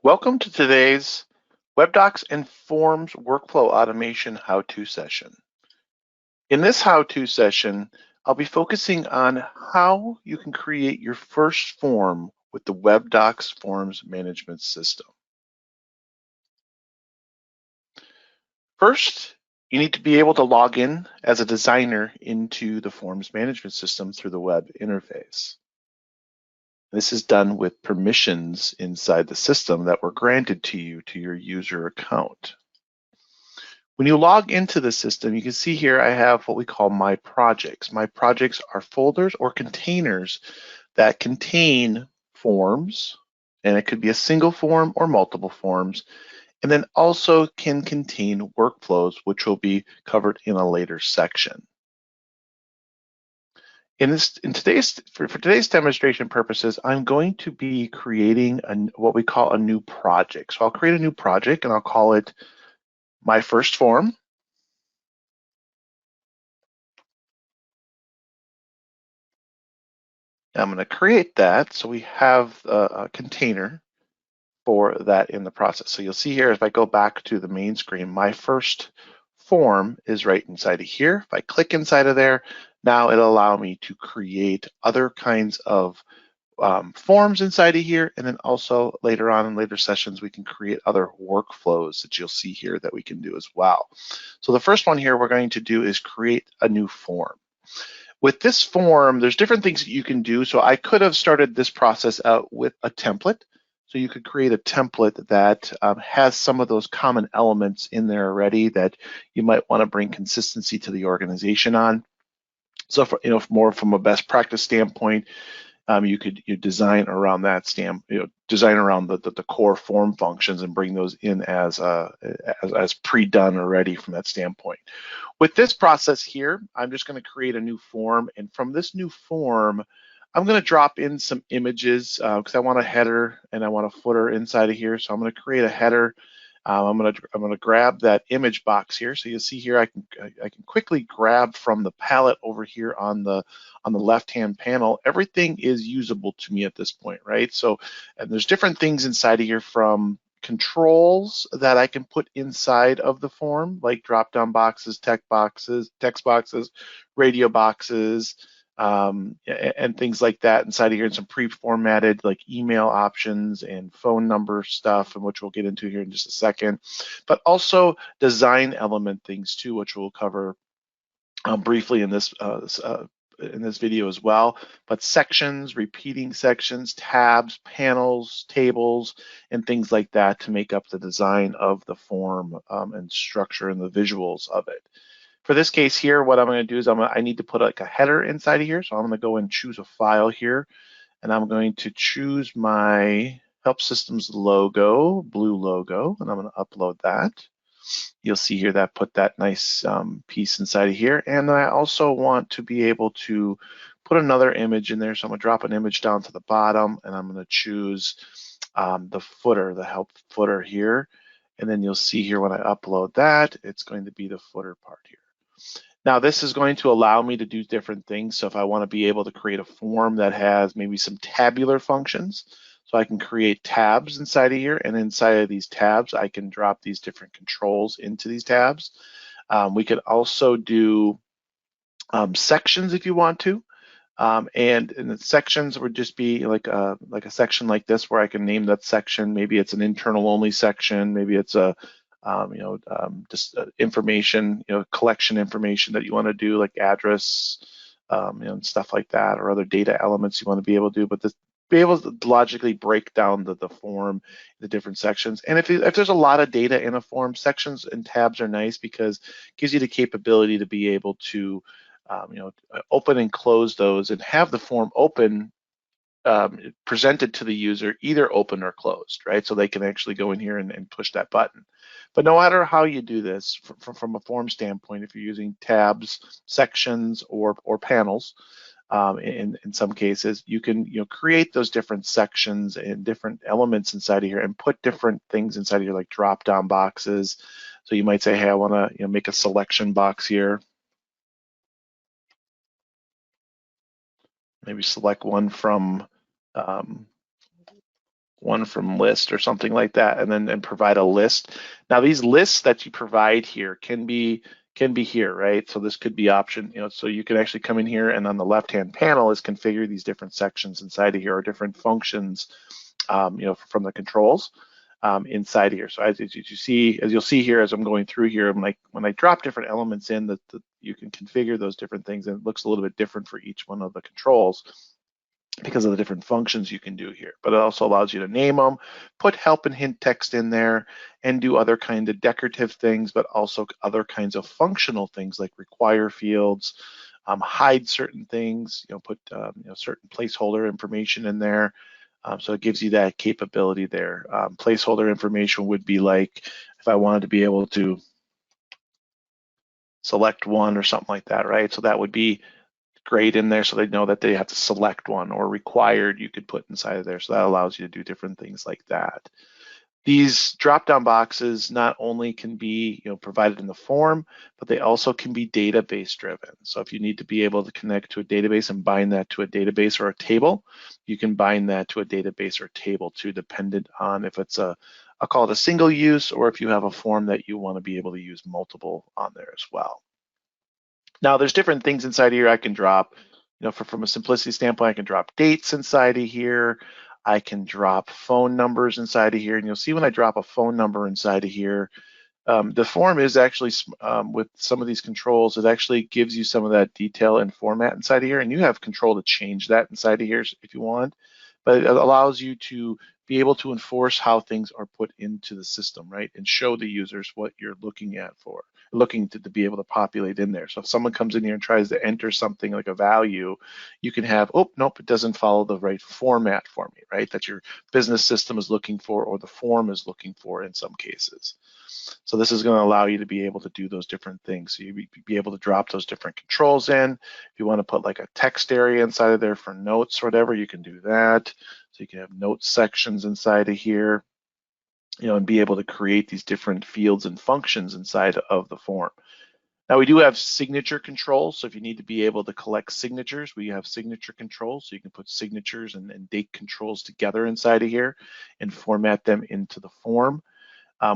Welcome to today's Webdocs and Forms Workflow Automation how-to session. In this how-to session, I'll be focusing on how you can create your first form with the Webdocs Forms Management system. First, you need to be able to log in as a designer into the Forms Management system through the web interface. This is done with permissions inside the system that were granted to you to your user account. When you log into the system, you can see here I have what we call my projects. My projects are folders or containers that contain forms, and it could be a single form or multiple forms, and then also can contain workflows, which will be covered in a later section. For today's demonstration purposes, I'm going to be creating what we call a new project. So I'll create a new project and I'll call it my first form. I'm going to create that so we have a container for that in the process. So you'll see here, if I go back to the main screen, my first form is right inside of here. If I click inside of there, now it'll allow me to create other kinds of forms inside of here. And then also later on in later sessions, we can create other workflows that you'll see here that we can do as well. So the first one here we're going to do is create a new form. With this form, there's different things that you can do. So I could have started this process out with a template. So you could create a template that has some of those common elements in there already that you might want to bring consistency to the organization on. So for, more from a best practice standpoint, you design around that design around the core form functions and bring those in as pre-done already from that standpoint. With this process here, I'm just going to create a new form, and from this new form, I'm going to drop in some images because I want a header and I want a footer inside of here. So I'm going to create a header. I'm going to grab that image box here. So you'll see here I can quickly grab from the palette over here on the left-hand panel. Everything is usable to me at this point, right? So, and there's different things inside of here, from controls that I can put inside of the form, like drop-down boxes, text boxes, radio boxes, and things like that inside of here, and some pre-formatted like email options and phone number stuff, and which we'll get into here in just a second, but also design element things too, which we'll cover briefly in this video as well. But sections, repeating sections, tabs, panels, tables, and things like that to make up the design of the form and structure and the visuals of it. For this case here, what I'm going to do is I need to put like a header inside of here. So I'm going to go and choose a file here, and I'm going to choose my Help Systems logo, blue logo, and I'm going to upload that. You'll see here that put that nice piece inside of here. And I also want to be able to put another image in there. So I'm going to drop an image down to the bottom, and I'm going to choose the footer, the help footer here. And then you'll see here when I upload that, it's going to be the footer part here. Now this is going to allow me to do different things. So if I want to be able to create a form that has maybe some tabular functions, so I can create tabs inside of here, and inside of these tabs, I can drop these different controls into these tabs. We could also do sections if you want to. And the sections would just be like a section like this, where I can name that section. Maybe it's an internal only section. Maybe it's a just information, collection information that you want to do, like address, and stuff like that, or other data elements you want to be able to do. But be able to logically break down the form, the different sections. And if there's a lot of data in a form, sections and tabs are nice because it gives you the capability to be able to open and close those and have the form open, presented to the user either open or closed, right? So they can actually go in here and push that button. But no matter how you do this, from a form standpoint, if you're using tabs, sections, or panels, in some cases, you can create those different sections and different elements inside of here and put different things inside of here, like drop-down boxes. So you might say, hey, I want to make a selection box here. Maybe select one from one from list or something like that, and then provide a list. Now these lists that you provide here can be here, right? So this could be option, so you can actually come in here and on the left-hand panel is configure these different sections inside of here or different functions, from the controls inside of here. So as you'll see here, as I'm going through here, I'm like, when I drop different elements in, that you can configure those different things, and it looks a little bit different for each one of the controls because of the different functions you can do here. But it also allows you to name them, put help and hint text in there, and do other kind of decorative things, but also other kinds of functional things like require fields, hide certain things, put certain placeholder information in there. So it gives you that capability there. Placeholder information would be like if I wanted to be able to select one or something like that, right? So that would be great in there, so they know that they have to select one, or required you could put inside of there. So that allows you to do different things like that. These drop-down boxes not only can be provided in the form, but they also can be database driven. So if you need to be able to connect to a database and bind that to a database or a table, you can bind that to a database or table too, dependent on if it's I'll call it a single use, or if you have a form that you want to be able to use multiple on there as well. Now there's different things inside here I can drop. From a simplicity standpoint, I can drop dates inside of here. I can drop phone numbers inside of here. And you'll see when I drop a phone number inside of here, the form is actually, with some of these controls, it actually gives you some of that detail and format inside of here. And you have control to change that inside of here if you want. But it allows you to be able to enforce how things are put into the system, right? And show the users what you're looking to be able to populate in there. So if someone comes in here and tries to enter something like a value, you can have, oh, nope, it doesn't follow the right format for me, right? That your business system is looking for, or the form is looking for in some cases. So this is going to allow you to be able to do those different things. So you be able to drop those different controls in. If you want to put like a text area inside of there for notes or whatever, you can do that. So you can have notes sections inside of here, and be able to create these different fields and functions inside of the form. Now we do have signature controls. So if you need to be able to collect signatures, we have signature controls. So you can put signatures and date controls together inside of here and format them into the form.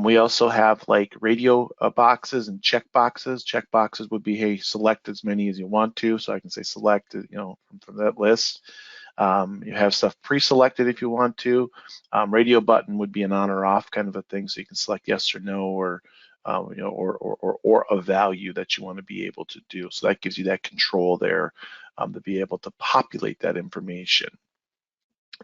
We also have like radio boxes and check boxes. Check boxes would be, hey, select as many as you want to. So I can say select, from that list. You have stuff pre-selected if you want to. Radio button would be an on or off kind of a thing, so you can select yes or no, or or a value that you want to be able to do. So that gives you that control there to be able to populate that information.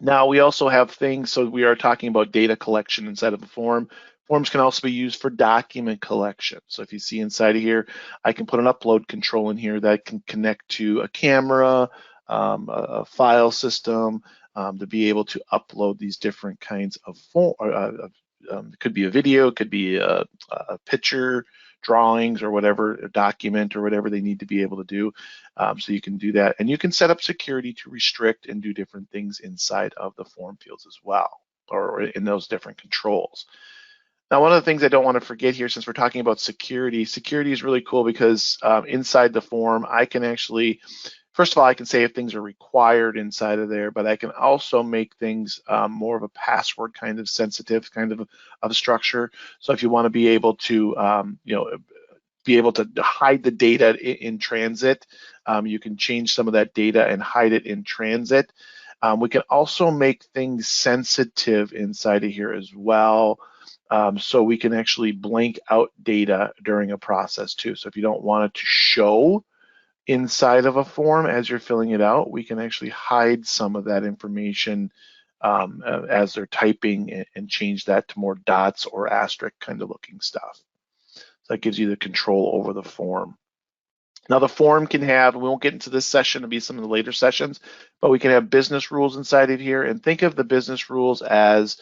Now we also have things, so we are talking about data collection inside of a form. Forms can also be used for document collection. So if you see inside of here, I can put an upload control in here that can connect to a camera, a file system, to be able to upload these different kinds of form. It could be a video, it could be a picture, drawings, or whatever, a document or whatever they need to be able to do. So you can do that, and you can set up security to restrict and do different things inside of the form fields as well, or in those different controls. Now, one of the things I don't want to forget here, since we're talking about security is really cool because inside the form, I can actually, first of all, I can say if things are required inside of there, but I can also make things more of a password kind of sensitive kind of structure. So if you want to be able to, be able to hide the data in transit, you can change some of that data and hide it in transit. We can also make things sensitive inside of here as well. So we can actually blank out data during a process too. So if you don't want it to show inside of a form as you're filling it out, we can actually hide some of that information as they're typing and change that to more dots or asterisk kind of looking stuff. So that gives you the control over the form. Now the form can have, we won't get into this session, it'll be some of the later sessions, but we can have business rules inside of here, and think of the business rules as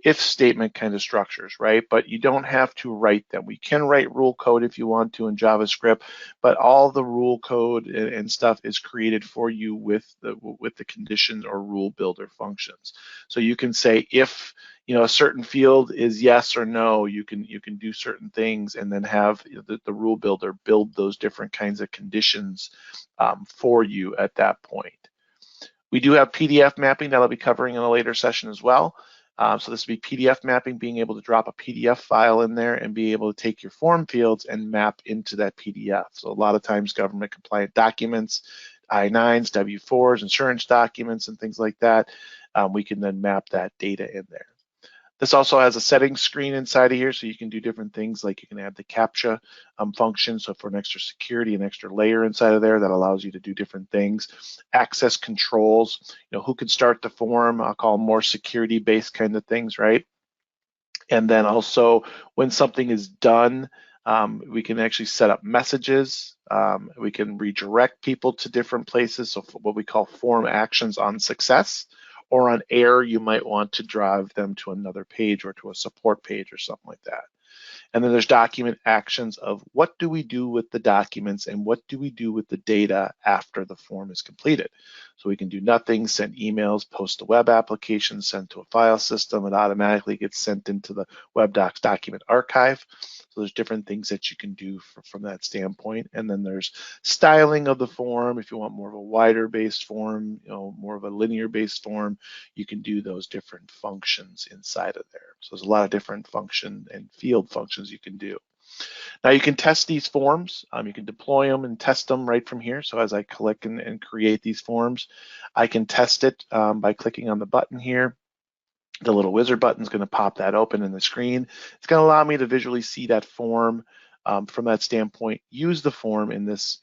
if statement kind of structures, right? But you don't have to write them. We can write rule code if you want to in JavaScript, but all the rule code and stuff is created for you with the conditions or rule builder functions. So you can say if a certain field is yes or no, you can do certain things and then have the rule builder build those different kinds of conditions for you at that point. We do have PDF mapping that I'll be covering in a later session as well. So this would be PDF mapping, being able to drop a PDF file in there and be able to take your form fields and map into that PDF. So a lot of times government compliant documents, I-9s, W-4s, insurance documents, and things like that, we can then map that data in there. This also has a settings screen inside of here, so you can do different things, like you can add the CAPTCHA function, so for an extra security, an extra layer inside of there that allows you to do different things. Access controls, who can start the form, I'll call them more security-based kind of things, right? And then also when something is done, we can actually set up messages. We can redirect people to different places, so what we call form actions on success. Or on error, you might want to drive them to another page or to a support page or something like that. And then there's document actions of what do we do with the documents and what do we do with the data after the form is completed. So we can do nothing, send emails, post a web application, send to a file system. It automatically gets sent into the Webdocs document archive. So there's different things that you can do from that standpoint. And then there's styling of the form. If you want more of a wider based form, more of a linear based form, you can do those different functions inside of there. So there's a lot of different function and field functions you can do. Now you can test these forms. You can deploy them and test them right from here. So as I click and create these forms, I can test it by clicking on the button here. The little wizard button is going to pop that open in the screen. It's going to allow me to visually see that form from that standpoint. Use the form in this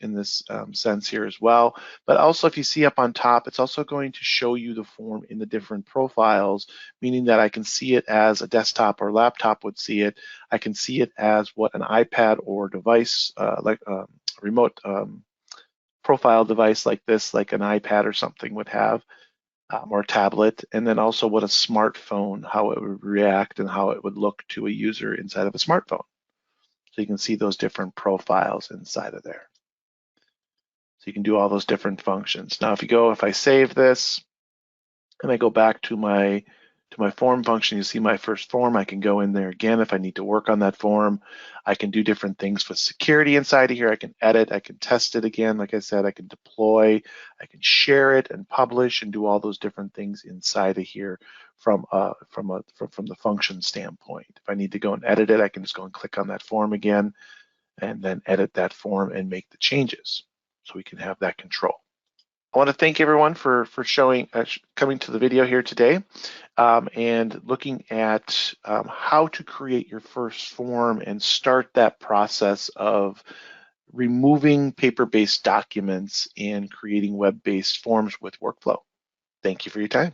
sense here as well. But also, if you see up on top, it's also going to show you the form in the different profiles, meaning that I can see it as a desktop or laptop would see it. I can see it as what an iPad or device, like a remote profile device like this, like an iPad or something would have. Or tablet, and then also what a smartphone, how it would react and how it would look to a user inside of a smartphone. So you can see those different profiles inside of there. So you can do all those different functions. Now, if I save this and I go back to my form function, you see my first form. I can go in there again if I need to work on that form. I can do different things with security inside of here. I can edit, I can test it again. Like I said, I can deploy, I can share it and publish and do all those different things inside of here from the function standpoint. If I need to go and edit it, I can just go and click on that form again and then edit that form and make the changes so we can have that control. I want to thank everyone for coming to the video here today and looking at how to create your first form and start that process of removing paper-based documents and creating web-based forms with workflow. Thank you for your time.